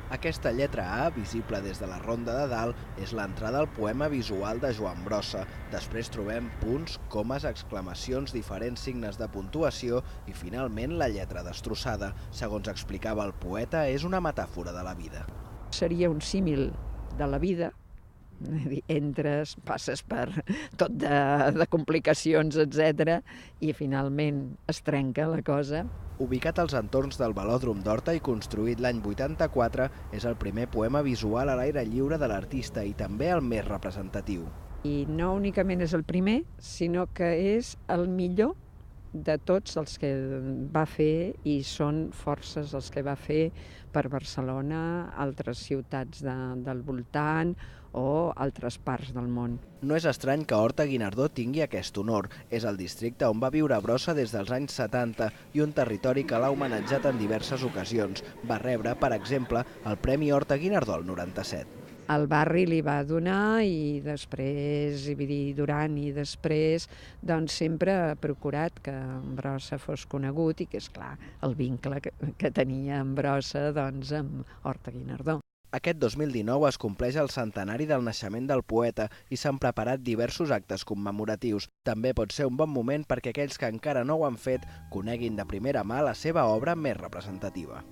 Aquesta lletra A, visible des de la ronda de dalt, és l'entrada al poema visual de Joan Brossa. Després trobem punts, comes, exclamacions, diferents signes de puntuació i, finalment, la lletra destrossada. Segons explicava el poeta, és una metàfora de la vida. Seria un símil de la vida. Entres, passes per tot de complicacions, etc. i finalment es trenca la cosa. Ubicat als entorns del Velòdrom d'Horta i construït l'any 84, és el primer poema visual a l'aire lliure de l'artista i també el més representatiu. I no únicament és el primer, sinó que és el millor de tots els que va fer, i són forces els que va fer per Barcelona, altres ciutats del voltant o altres parts del món. No és estrany que Horta-Guinardó tingui aquest honor. És el districte on va viure Brossa des dels anys 70 i un territori que l'ha homenatjat en diverses ocasions. Va rebre, per exemple, el Premi Horta-Guinardó el 97. El barri li va donar i després, durant i després, doncs sempre ha procurat que en Brossa fos conegut i que, és clar, el vincle que tenia en Brossa doncs, amb Horta-Guinardó. Aquest 2019 es compleix el centenari del naixement del poeta i s'han preparat diversos actes commemoratius. També pot ser un bon moment perquè aquells que encara no ho han fet coneguin de primera mà la seva obra més representativa.